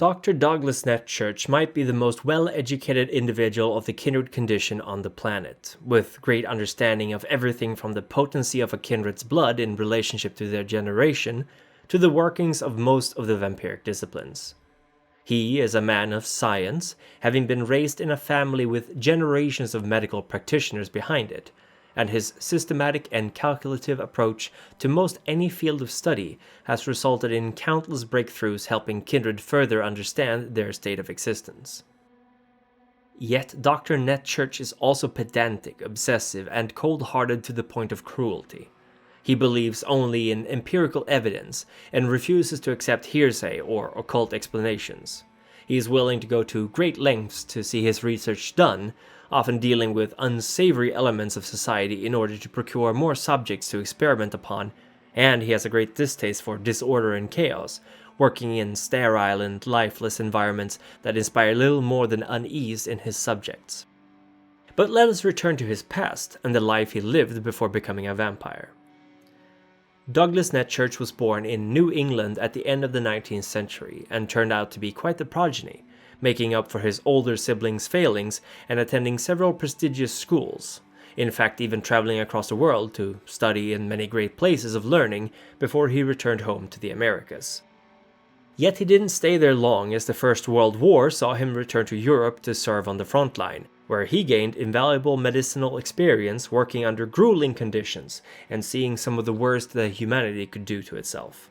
Dr. Douglas Netchurch might be the most well-educated individual of the kindred condition on the planet, with great understanding of everything from the potency of a kindred's blood in relationship to their generation, to the workings of most of the vampiric disciplines. He is a man of science, having been raised in a family with generations of medical practitioners behind it, and his systematic and calculative approach to most any field of study has resulted in countless breakthroughs helping kindred further understand their state of existence. Yet Dr. Netchurch is also pedantic, obsessive, and cold-hearted to the point of cruelty. He believes only in empirical evidence and refuses to accept hearsay or occult explanations. He is willing to go to great lengths to see his research done, often dealing with unsavory elements of society in order to procure more subjects to experiment upon, and he has a great distaste for disorder and chaos, working in sterile and lifeless environments that inspire little more than unease in his subjects. But let us return to his past and the life he lived before becoming a vampire. Douglas Netchurch was born in New England at the end of the 19th century and turned out to be quite the progeny, making up for his older siblings' failings and attending several prestigious schools, in fact even traveling across the world to study in many great places of learning before he returned home to the Americas. Yet he didn't stay there long, as the First World War saw him return to Europe to serve on the front line, where he gained invaluable medicinal experience working under grueling conditions and seeing some of the worst that humanity could do to itself.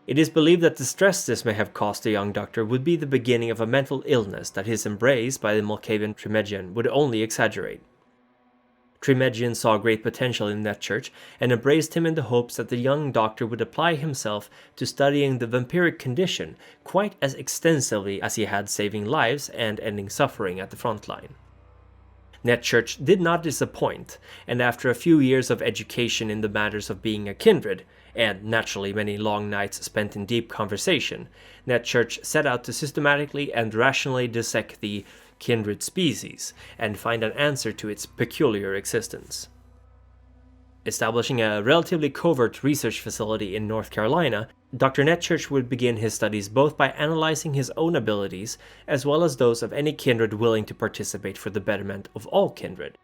It is believed that the stress this may have caused the young doctor would be the beginning of a mental illness that his embrace by the Malkavian Trimegian would only exaggerate. Trimegian saw great potential in Netchurch and embraced him in the hopes that the young doctor would apply himself to studying the vampiric condition quite as extensively as he had saving lives and ending suffering at the front line. Netchurch did not disappoint, and after a few years of education in the matters of being a kindred, and naturally many long nights spent in deep conversation, Netchurch set out to systematically and rationally dissect the kindred species and find an answer to its peculiar existence. Establishing a relatively covert research facility in North Carolina, Dr. Netchurch would begin his studies both by analyzing his own abilities as well as those of any kindred willing to participate for the betterment of all kindred.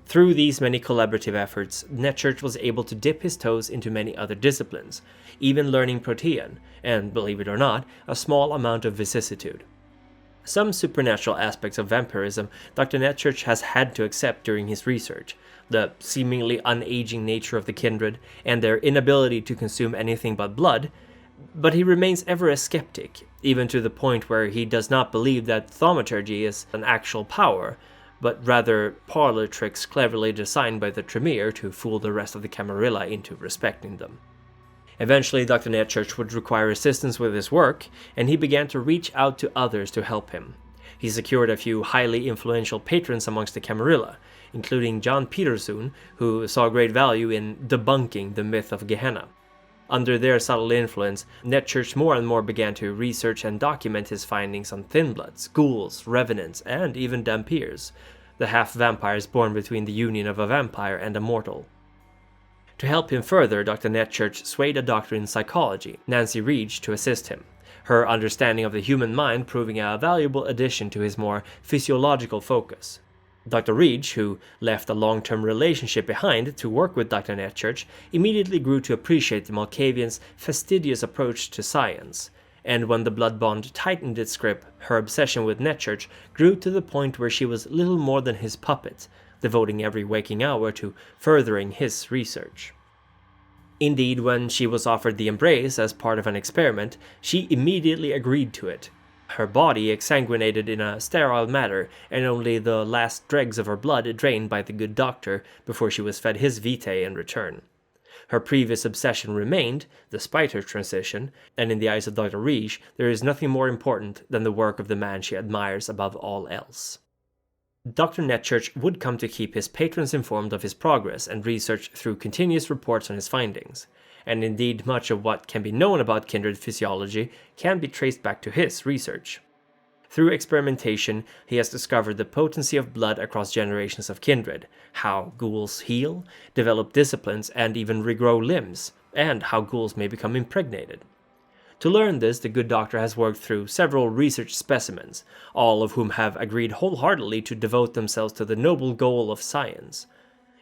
Through these many collaborative efforts, Netchurch was able to dip his toes into many other disciplines, even learning Protean, and, believe it or not, a small amount of vicissitude. Some supernatural aspects of vampirism Dr. Netchurch has had to accept during his research, the seemingly unaging nature of the kindred, and their inability to consume anything but blood, but he remains ever a skeptic, even to the point where he does not believe that thaumaturgy is an actual power, but rather parlor tricks cleverly designed by the Tremere to fool the rest of the Camarilla into respecting them. Eventually, Dr. Netchurch would require assistance with his work, and he began to reach out to others to help him. He secured a few highly influential patrons amongst the Camarilla, including John Peterson, who saw great value in debunking the myth of Gehenna. Under their subtle influence, Netchurch more and more began to research and document his findings on thinbloods, ghouls, revenants, and even dhampirs, the half-vampires born between the union of a vampire and a mortal. To help him further, Dr. Netchurch swayed a doctor in psychology, Nancy Reach, to assist him, her understanding of the human mind proving a valuable addition to his more physiological focus. Dr. Reach, who left a long-term relationship behind to work with Dr. Netchurch, immediately grew to appreciate the Malkavian's fastidious approach to science, and when the blood bond tightened its grip, her obsession with Netchurch grew to the point where she was little more than his puppet, devoting every waking hour to furthering his research. Indeed, when she was offered the embrace as part of an experiment, she immediately agreed to it. Her body exsanguinated in a sterile manner, and only the last dregs of her blood drained by the good doctor before she was fed his vitae in return. Her previous obsession remained, despite her transition, and in the eyes of Dr. Reich, there is nothing more important than the work of the man she admires above all else. Dr. Netchurch would come to keep his patrons informed of his progress and research through continuous reports on his findings, and indeed much of what can be known about kindred physiology can be traced back to his research. Through experimentation, he has discovered the potency of blood across generations of kindred, how ghouls heal, develop disciplines, and even regrow limbs, and how ghouls may become impregnated. To learn this, the good doctor has worked through several research specimens, all of whom have agreed wholeheartedly to devote themselves to the noble goal of science.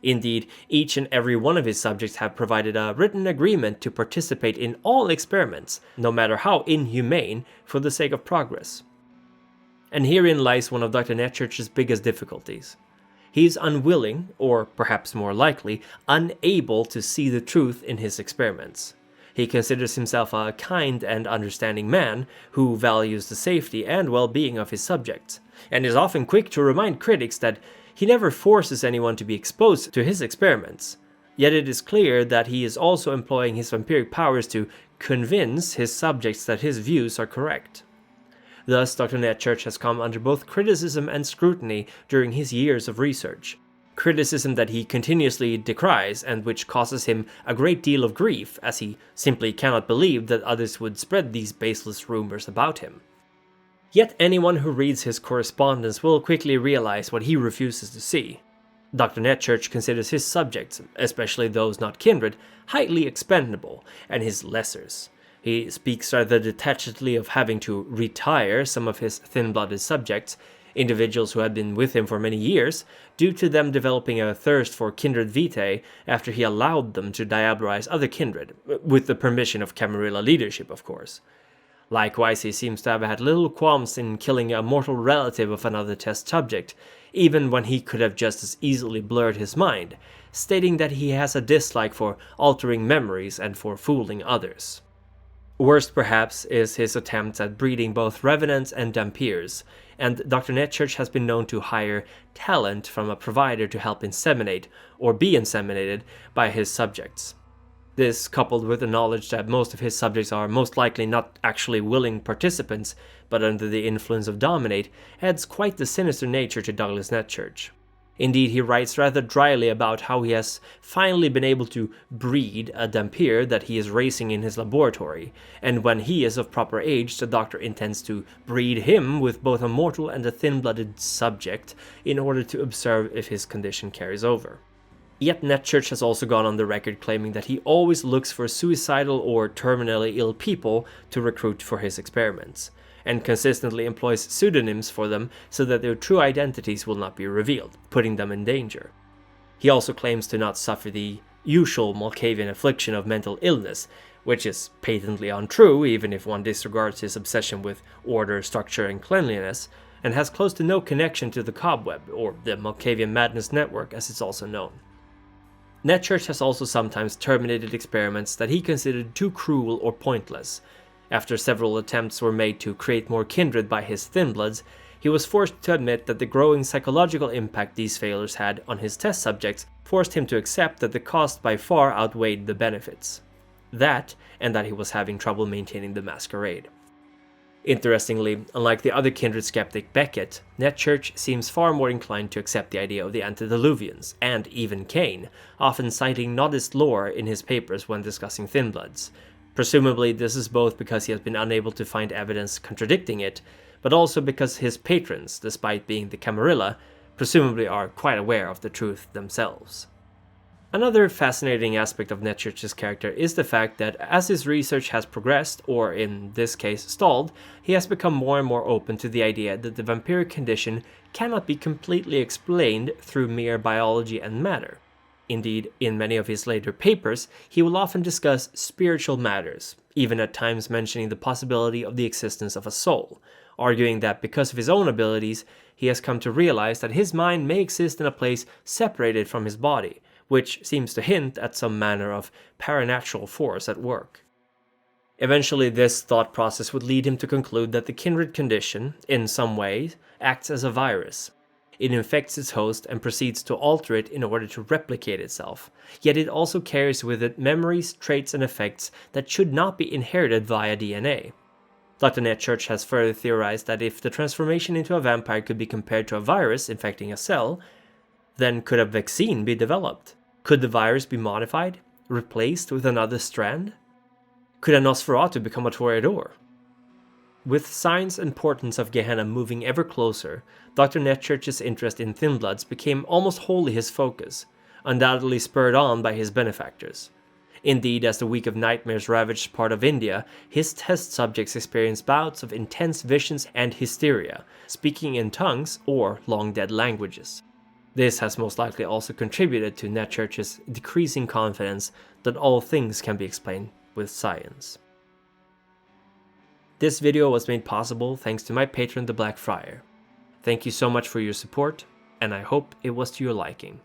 Indeed, each and every one of his subjects have provided a written agreement to participate in all experiments, no matter how inhumane, for the sake of progress. And herein lies one of Dr. Netchurch's biggest difficulties. He is unwilling, or perhaps more likely, unable to see the truth in his experiments. He considers himself a kind and understanding man who values the safety and well-being of his subjects, and is often quick to remind critics that he never forces anyone to be exposed to his experiments. Yet it is clear that he is also employing his vampiric powers to convince his subjects that his views are correct. Thus, Dr. Netchurch has come under both criticism and scrutiny during his years of research. Criticism that he continuously decries and which causes him a great deal of grief, as he simply cannot believe that others would spread these baseless rumors about him. Yet anyone who reads his correspondence will quickly realize what he refuses to see. Dr. Netchurch considers his subjects, especially those not kindred, highly expendable, and his lessers. He speaks rather detachedly of having to retire some of his thin-blooded subjects, individuals who had been with him for many years, due to them developing a thirst for kindred vitae after he allowed them to diabolize other kindred, with the permission of Camarilla leadership, of course. Likewise, he seems to have had little qualms in killing a mortal relative of another test subject, even when he could have just as easily blurred his mind, stating that he has a dislike for altering memories and for fooling others. Worst, perhaps, is his attempts at breeding both revenants and dhampirs, and Dr. Netchurch has been known to hire talent from a provider to help inseminate, or be inseminated, by his subjects. This, coupled with the knowledge that most of his subjects are most likely not actually willing participants, but under the influence of dominate, adds quite the sinister nature to Douglas Netchurch. Indeed, he writes rather dryly about how he has finally been able to breed a dhampir that he is raising in his laboratory, and when he is of proper age, the doctor intends to breed him with both a mortal and a thin-blooded subject in order to observe if his condition carries over. Yet Netchurch has also gone on the record claiming that he always looks for suicidal or terminally ill people to recruit for his experiments, and consistently employs pseudonyms for them so that their true identities will not be revealed, putting them in danger. He also claims to not suffer the usual Malkavian affliction of mental illness, which is patently untrue even if one disregards his obsession with order, structure, and cleanliness, and has close to no connection to the cobweb, or the Malkavian madness network as it's also known. Netchurch has also sometimes terminated experiments that he considered too cruel or pointless. After several attempts were made to create more kindred by his thin-bloods, he was forced to admit that the growing psychological impact these failures had on his test subjects forced him to accept that the cost by far outweighed the benefits. That, and that he was having trouble maintaining the Masquerade. Interestingly, unlike the other kindred skeptic Beckett, Netchurch seems far more inclined to accept the idea of the antediluvians, and even Cain, often citing Nodist lore in his papers when discussing thin-bloods. Presumably this is both because he has been unable to find evidence contradicting it, but also because his patrons, despite being the Camarilla, presumably are quite aware of the truth themselves. Another fascinating aspect of Netchurch's character is the fact that as his research has progressed, or in this case stalled, he has become more and more open to the idea that the vampiric condition cannot be completely explained through mere biology and matter. Indeed, in many of his later papers, he will often discuss spiritual matters, even at times mentioning the possibility of the existence of a soul, arguing that because of his own abilities, he has come to realize that his mind may exist in a place separated from his body, which seems to hint at some manner of paranatural force at work. Eventually, this thought process would lead him to conclude that the kindred condition, in some way, acts as a virus. It infects its host and proceeds to alter it in order to replicate itself, yet it also carries with it memories, traits, and effects that should not be inherited via DNA. Dr. Netchurch has further theorized that if the transformation into a vampire could be compared to a virus infecting a cell, then could a vaccine be developed? Could the virus be modified, replaced with another strand? Could a Nosferatu become a Toreador? With signs and portents of Gehenna moving ever closer, Dr. Netchurch's interest in thin-bloods became almost wholly his focus, undoubtedly spurred on by his benefactors. Indeed, as the Week of Nightmares ravaged part of India, his test subjects experienced bouts of intense visions and hysteria, speaking in tongues or long-dead languages. This has most likely also contributed to Netchurch's decreasing confidence that all things can be explained with science. This video was made possible thanks to my patron, the Black Friar. Thank you so much for your support, and I hope it was to your liking.